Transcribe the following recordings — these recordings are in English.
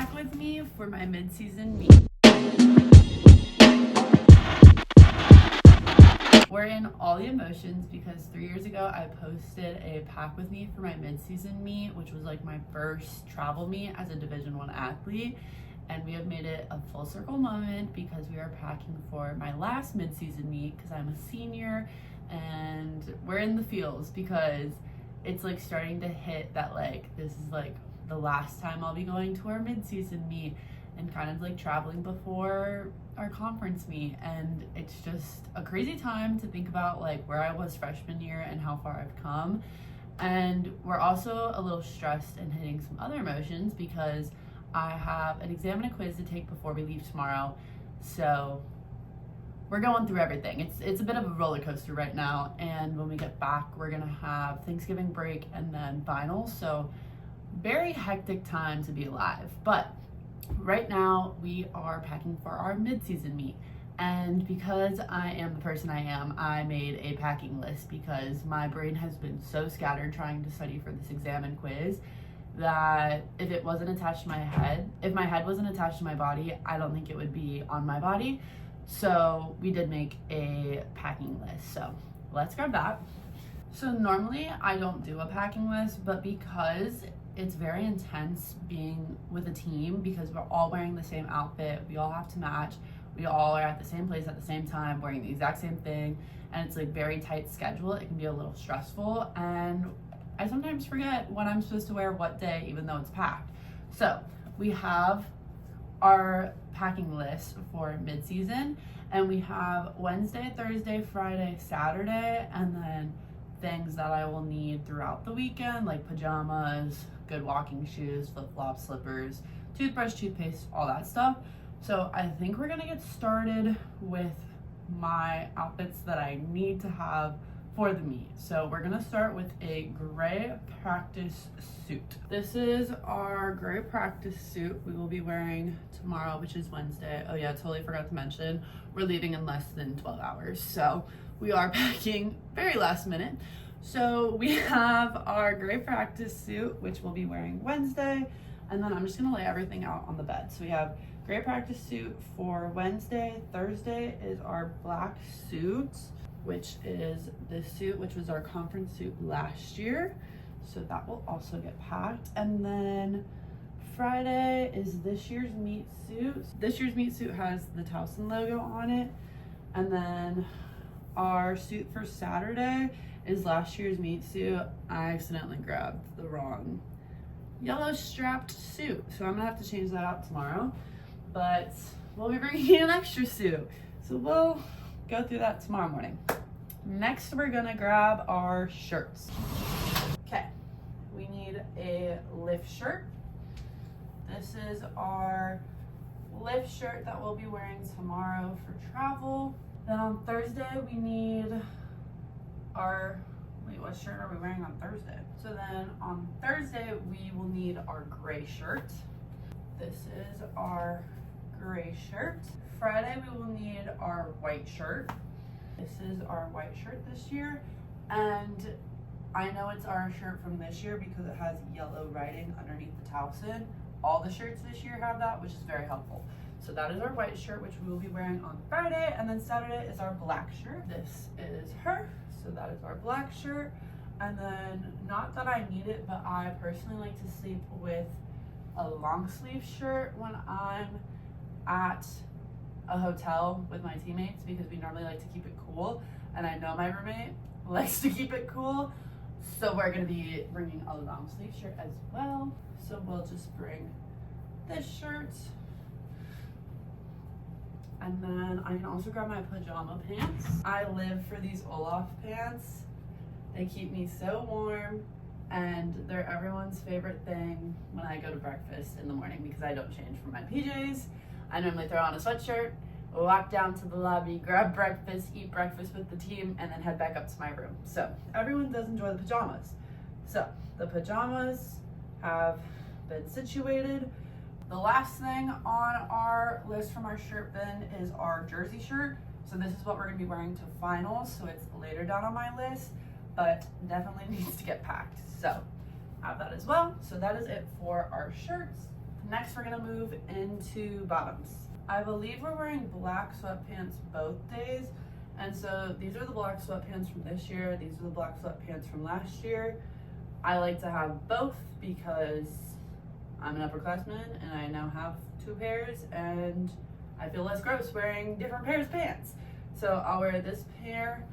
pack with me for my mid-season meet. We're in all the emotions because 3 years ago I posted a pack with me for my mid-season meet, which was like my first travel meet as a Division I athlete. And we have made it a full circle moment because we are packing for my last mid-season meet because I'm a senior, and we're in the feels because it's like starting to hit that like this is like the last time I'll be going to our mid-season meet and kind of like traveling before our conference meet. And it's just a crazy time to think about like where I was freshman year and how far I've come. And we're also a little stressed and hitting some other emotions because I have an exam and a quiz to take before we leave tomorrow. So we're going through everything. It's a bit of a roller coaster right now. And when we get back, we're gonna have Thanksgiving break and then finals. So very hectic time to be alive. But right now we are packing for our mid-season meet. And because I am the person I am, I made a packing list because my brain has been so scattered trying to study for this exam and quiz that if it wasn't attached to my head, if my head wasn't attached to my body, I don't think it would be on my body. So we did make a packing list. So let's grab that. So normally I don't do a packing list, but because it's very intense being with a team because we're all wearing the same outfit, we all have to match, we all are at the same place at the same time wearing the exact same thing, and it's like very tight schedule, it can be a little stressful, and I sometimes forget when I'm supposed to wear what day even though it's packed. So we have our packing list for mid-season, and we have Wednesday, Thursday, Friday, Saturday, and then things that I will need throughout the weekend, like pajamas, good walking shoes, flip-flops, slippers, toothbrush, toothpaste, all that stuff. So I think we're gonna get started with my outfits that I need to have for the meet. So we're gonna start with a gray practice suit. This is our gray practice suit we will be wearing tomorrow, which is Wednesday. Oh yeah, totally forgot to mention, we're leaving in less than 12 hours. So we are packing very last minute. So we have our gray practice suit, which we'll be wearing Wednesday. And then I'm just gonna lay everything out on the bed. So we have gray practice suit for Wednesday. Thursday is our black suit, which is this suit, which was our conference suit last year. So that will also get packed. And then Friday is this year's meet suit. This year's meet suit has the Towson logo on it. And then our suit for Saturday is last year's meet suit. I accidentally grabbed the wrong yellow strapped suit. So I'm gonna have to change that out tomorrow. But we'll be bringing an extra suit. So we'll go through that tomorrow morning. Next, we're gonna grab our shirts. Okay, we need a lift shirt. This is our lift shirt that we'll be wearing tomorrow for travel. Then on Thursday, we need our, what shirt are we wearing on Thursday? So then on Thursday, we will need our gray shirt. This is our gray shirt. Friday, we will need our white shirt. This is our white shirt this year. And I know it's our shirt from this year because it has yellow writing underneath the Towson. All the shirts this year have that, which is very helpful. So that is our white shirt, which we will be wearing on Friday. And then Saturday is our black shirt. This is her. So that is our black shirt. And then, not that I need it, but I personally like to sleep with a long sleeve shirt when I'm at a hotel with my teammates because we normally like to keep it cool. And I know my roommate likes to keep it cool. So we're gonna be bringing a long sleeve shirt as well. So we'll just bring this shirt. And then I can also grab my pajama pants. I live for these Olaf pants. They keep me so warm, and they're everyone's favorite thing when I go to breakfast in the morning because I don't change from my PJs. I normally throw on a sweatshirt, walk down to the lobby, grab breakfast, eat breakfast with the team, and then head back up to my room. So everyone does enjoy the pajamas. So the pajamas have been situated. The last thing on our list from our shirt bin is our jersey shirt. So this is what we're gonna be wearing to finals. So it's later down on my list, but definitely needs to get packed. So I have that as well. So that is it for our shirts. Next, we're gonna move into bottoms. I believe we're wearing black sweatpants both days. And so these are the black sweatpants from this year. These are the black sweatpants from last year. I like to have both because I'm an upperclassman and I now have 2 pairs and I feel less gross wearing different pairs of pants. So I'll wear this pair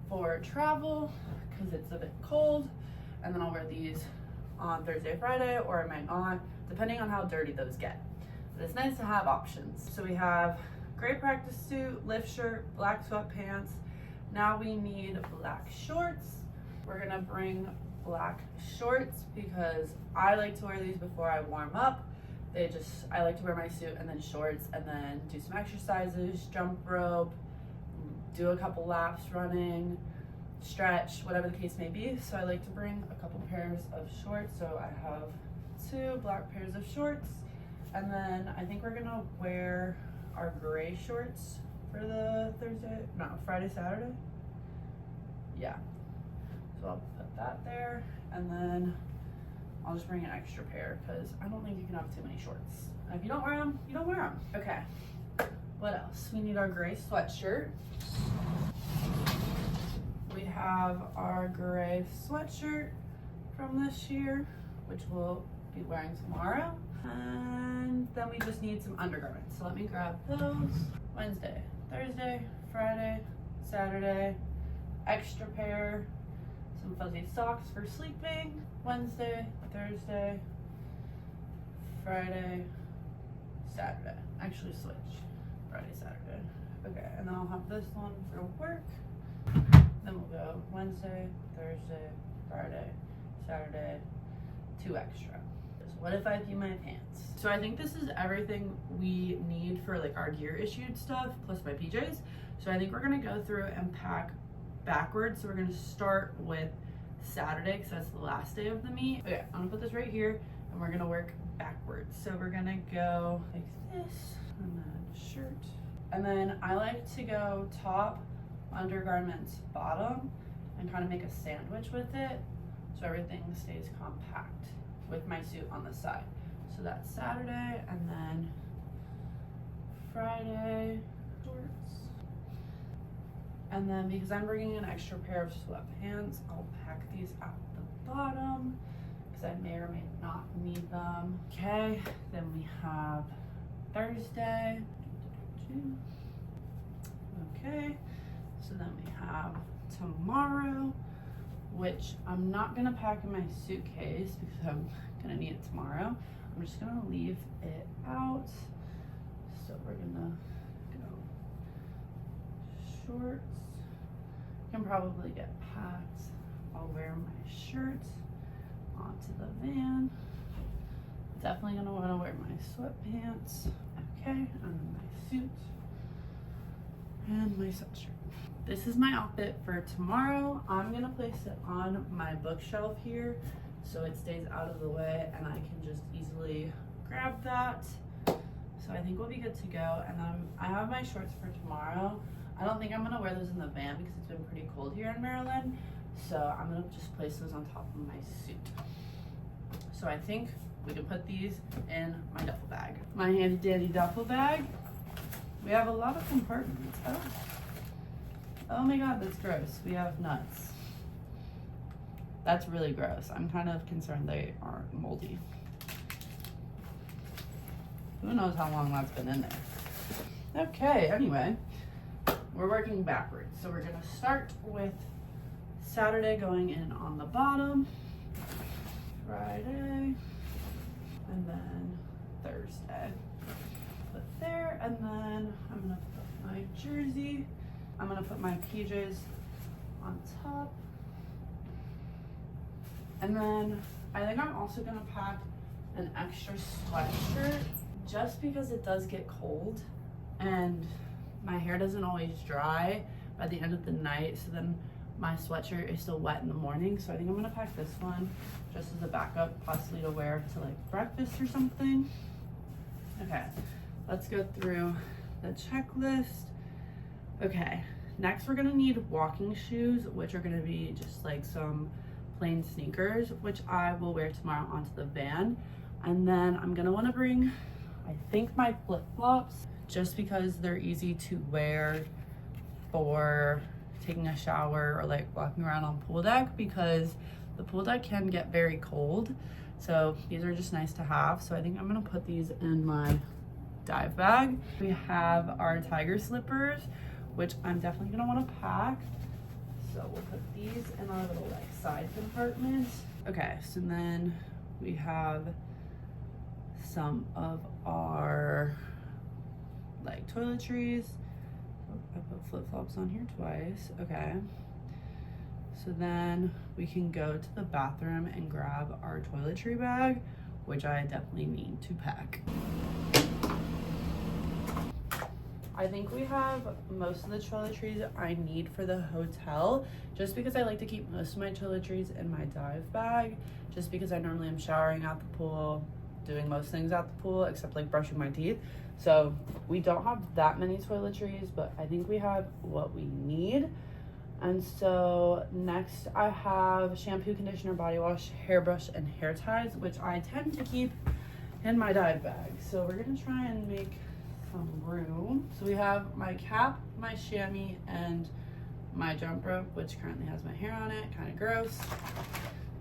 for travel because it's a bit cold. And then I'll wear these on Thursday, Friday, or I might not, depending on how dirty those get. But it's nice to have options. So we have gray practice suit, lift shirt, black sweatpants. Now we need black shorts. We're gonna bring black shorts because I like to wear these before I warm up. I like to wear my suit and then shorts and then do some exercises, jump rope, do a couple laps running, stretch, whatever the case may be. So I like to bring a couple pairs of shorts. So I have 2 black pairs of shorts. And then I think we're gonna wear our gray shorts for the Friday, Saturday. Yeah. So I'll put that there, and then I'll just bring an extra pair because I don't think you can have too many shorts. And if you don't wear them, you don't wear them. Okay. What else? We need our gray sweatshirt. We have our gray sweatshirt from this year, which we'll be wearing tomorrow. And then we just need some undergarments. So let me grab those. Wednesday, Thursday, Friday, Saturday, extra pair, some fuzzy socks for sleeping. Wednesday, Thursday, Friday, Saturday. Actually switch. Friday, Saturday. Okay, and then I'll have this one for work. Then we'll go Wednesday, Thursday, Friday, Saturday, 2 extra. What if I pee my pants? So I think this is everything we need for like our gear issued stuff, plus my PJs. So I think we're gonna go through and pack backwards. So we're gonna start with Saturday because that's the last day of the meet. Okay, I'm gonna put this right here and we're gonna work backwards. So we're gonna go like this, and then shirt. And then I like to go top, undergarments, bottom, and kind of make a sandwich with it so everything stays compact with my suit on the side. So that's Saturday, and then Friday, shorts. And then because I'm bringing an extra pair of sweatpants, I'll pack these at the bottom because I may or may not need them. Okay, then we have Thursday. Okay, so then we have tomorrow, which I'm not gonna pack in my suitcase because I'm gonna need it tomorrow. I'm just gonna leave it out. So we're gonna go shorts. Can probably get packed. I'll wear my shirt onto the van. Definitely gonna wanna wear my sweatpants. Okay, and then my suit and my sweatshirt. This is my outfit for tomorrow. I'm gonna place it on my bookshelf here so it stays out of the way and I can just easily grab that. So I think we'll be good to go. And then I have my shorts for tomorrow. I don't think I'm gonna wear those in the van because it's been pretty cold here in Maryland. So I'm gonna just place those on top of my suit. So I think we can put these in my duffel bag. My handy dandy duffel bag. We have a lot of compartments. Oh my God, that's gross. We have nuts. That's really gross. I'm kind of concerned they aren't moldy. Who knows how long that's been in there. Okay, anyway, we're working backwards. So we're gonna start with Saturday going in on the bottom, Friday, and then Thursday. Put there, and then I'm gonna put my jersey. I'm gonna put my PJs on top. And then I think I'm also gonna pack an extra sweatshirt just because it does get cold and my hair doesn't always dry by the end of the night. So then my sweatshirt is still wet in the morning. So I think I'm gonna pack this one just as a backup, possibly to wear to like breakfast or something. Okay, let's go through the checklist. Okay, next we're gonna need walking shoes, which are gonna be just like some plain sneakers, which I will wear tomorrow onto the van. And then I'm gonna wanna bring, I think, my flip-flops, just because they're easy to wear for taking a shower or like walking around on pool deck, because the pool deck can get very cold. So these are just nice to have. So I think I'm gonna put these in my dive bag. We have our tiger slippers, which I'm definitely gonna wanna pack. So we'll put these in our little like side compartment. Okay, so then we have some of our like toiletries. Oh, I put flip-flops on here twice. Okay. So then we can go to the bathroom and grab our toiletry bag, which I definitely need to pack. I think we have most of the toiletries I need for the hotel, just because I like to keep most of my toiletries in my dive bag, just because I normally am showering at the pool, doing most things at the pool except like brushing my teeth. So we don't have that many toiletries, but I think we have what we need. And so next I have shampoo, conditioner, body wash, hairbrush, and hair ties, which I tend to keep in my dive bag. So we're gonna try and make some room. So we have my cap, my chamois, and my jump rope, which currently has my hair on it, kind of gross.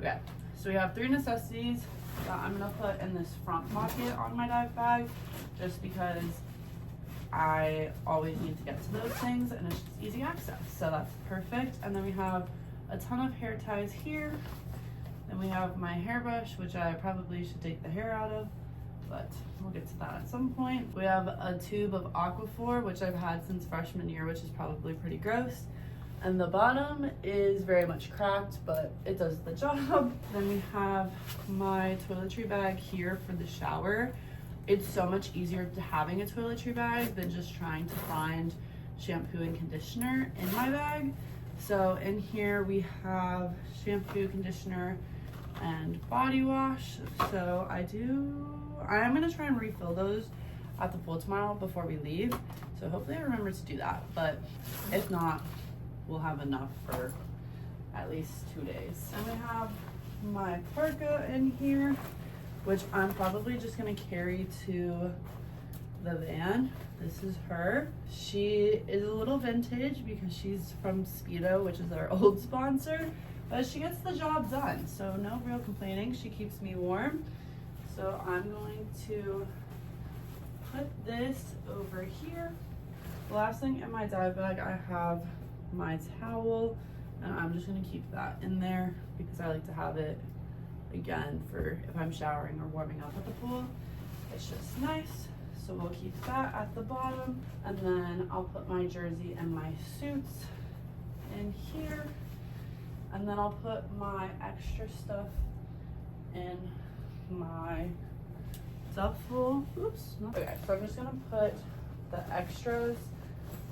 Okay, so we have 3 necessities that I'm gonna put in this front pocket on my dive bag, just because I always need to get to those things and it's just easy access. So that's perfect. And then we have a ton of hair ties here. Then we have my hairbrush, which I probably should take the hair out of, but we'll get to that at some point. We have a tube of Aquaphor, which I've had since freshman year, which is probably pretty gross. And the bottom is very much cracked, but it does the job. Then we have my toiletry bag here for the shower. It's so much easier to having a toiletry bag than just trying to find shampoo and conditioner in my bag. So in here we have shampoo, conditioner, and body wash. So I'm gonna try and refill those at the pool tomorrow before we leave. So hopefully I remember to do that, but if not, we'll have enough for at least 2 days. And we have my parka in here, which I'm probably just gonna carry to the van. This is her. She is a little vintage because she's from Speedo, which is our old sponsor, but she gets the job done. So no real complaining. She keeps me warm. So I'm going to put this over here. The last thing in my dive bag, I have my towel, and I'm just gonna keep that in there because I like to have it again for if I'm showering or warming up at the pool. It's just nice. So we'll keep that at the bottom, and then I'll put my jersey and my suits in here, and then I'll put my extra stuff in my duffel. Oops. Okay, so I'm just gonna put the extras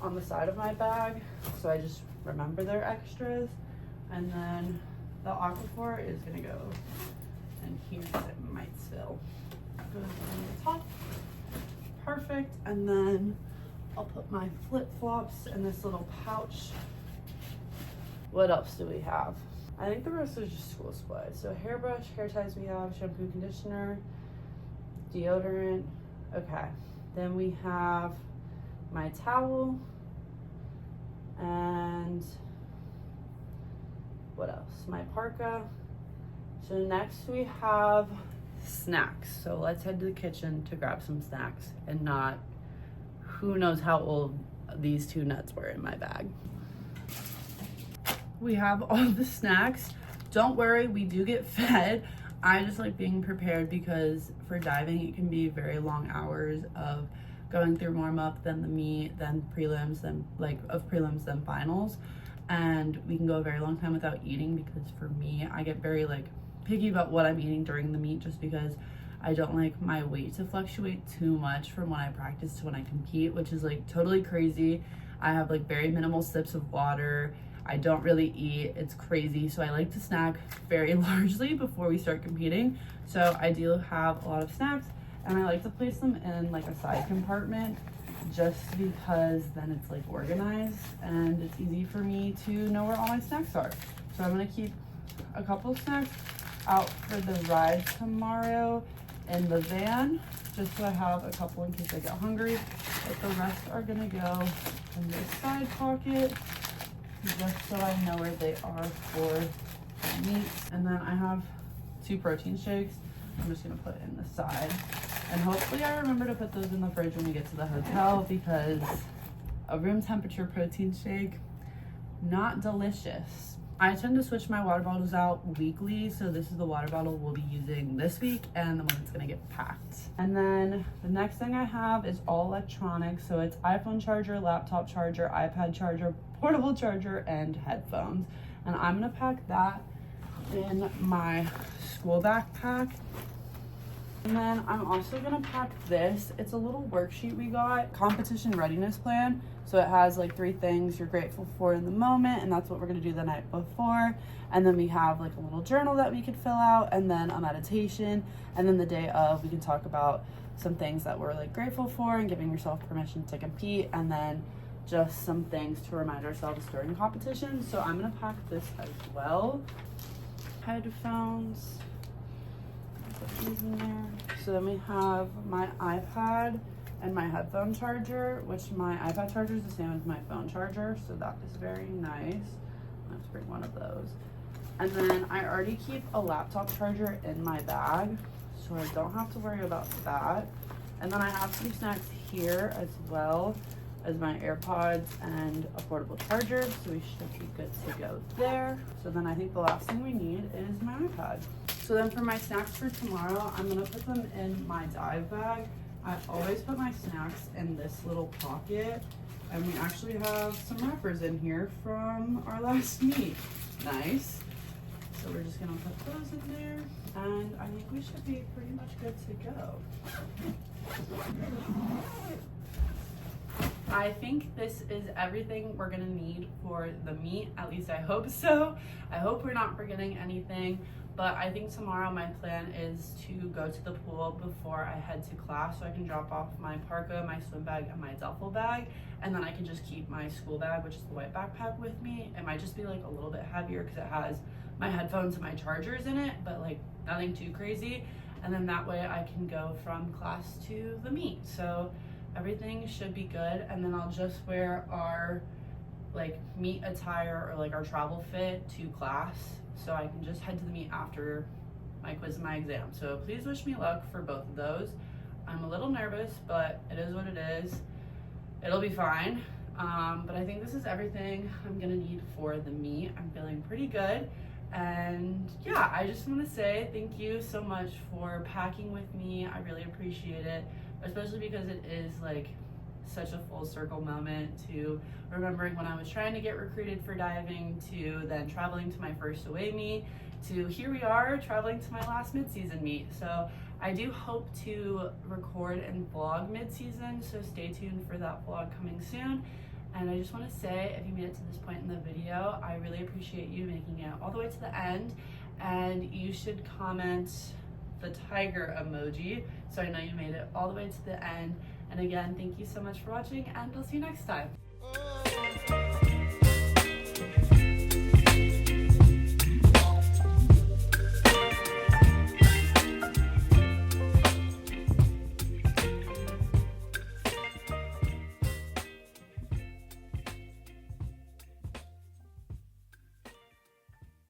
on the side of my bag so I just remember they're extras, and then the Aquaphor is gonna go in here because it might spill. Goes on the top. Perfect. And then I'll put my flip-flops in this little pouch. What else do we have? I think the rest is just school supplies. So hairbrush, hair ties we have, shampoo, conditioner, deodorant. Okay. Then we have my towel, and what else? My parka. So next we have snacks. So let's head to the kitchen to grab some snacks, and not who knows how old these 2 nuts were in my bag. We have all the snacks. Don't worry, we do get fed. I just like being prepared because for diving it can be very long hours of going through warm up, then the meet, then prelims, then prelims, then finals. And we can go a very long time without eating, because for me, I get very picky about what I'm eating during the meet, just because I don't like my weight to fluctuate too much from when I practice to when I compete, which is totally crazy. I have very minimal sips of water. I don't really eat. It's crazy. So I like to snack very largely before we start competing. So I do have a lot of snacks, and I like to place them in a side compartment, just because then it's organized and it's easy for me to know where all my snacks are. So I'm gonna keep a couple snacks out for the ride tomorrow, in the van, just so I have a couple in case I get hungry. But the rest are gonna go in this side pocket, just so I know where they are for meat. And then I have 2 protein shakes. I'm just gonna put in the side. And hopefully I remember to put those in the fridge when we get to the hotel, because a room temperature protein shake, not delicious. I tend to switch my water bottles out weekly, so this is the water bottle we'll be using this week and the one that's gonna get packed. And then the next thing I have is all electronics. So it's iPhone charger, laptop charger, iPad charger, portable charger, and headphones. And I'm gonna pack that in my school backpack. And then I'm also gonna pack this. It's a little worksheet we got, competition readiness plan. So it has like 3 things you're grateful for in the moment, and that's what we're gonna do the night before. And then we have like a little journal that we could fill out, and then a meditation. And then the day of, we can talk about some things that we're like grateful for and giving yourself permission to compete. And then just some things to remind ourselves during competition. So I'm gonna pack this as well. Headphones. Put these in there. So then we have my iPad and my headphone charger, which my iPad charger is the same as my phone charger, so that is very nice. I have to bring one of those. And then I already keep a laptop charger in my bag, so I don't have to worry about that. And then I have some snacks here as well as my AirPods and a portable charger, so we should be good to go there. So then I think the last thing we need is my iPad. So then for my snacks for tomorrow, I'm gonna put them in my dive bag. I always put my snacks in this little pocket, and we actually have some wrappers in here from our last meet. Nice. So we're just gonna put those in there, and I think we should be pretty much good to go. I think this is everything we're gonna need for the meet. At least I hope so. I hope we're not forgetting anything, but I think tomorrow my plan is to go to the pool before I head to class, so I can drop off my parka, my swim bag, and my duffel bag, and then I can just keep my school bag, which is the white backpack, with me. It might just be like a little bit heavier because it has my headphones and my chargers in it, but like nothing too crazy. And then that way I can go from class to the meet. So everything should be good. And then I'll just wear our like meet attire or like our travel fit to class, so I can just head to the meet after my quiz and my exam. So please wish me luck for both of those. I'm a little nervous, but it is what it is. It'll be fine. But I think this is everything I'm gonna need for the meet. I'm feeling pretty good. And yeah, I just want to say thank you so much for packing with me. I really appreciate it, especially because it is like such a full circle moment to remembering when I was trying to get recruited for diving, to then traveling to my first away meet, to here we are traveling to my last mid-season meet. So I do hope to record and vlog mid-season, so stay tuned for that vlog coming soon. And I just want to say, if you made it to this point in the video, I really appreciate you making it all the way to the end. And you should comment the tiger emoji, so I know you made it all the way to the end. And again, thank you so much for watching, and I'll see you next time.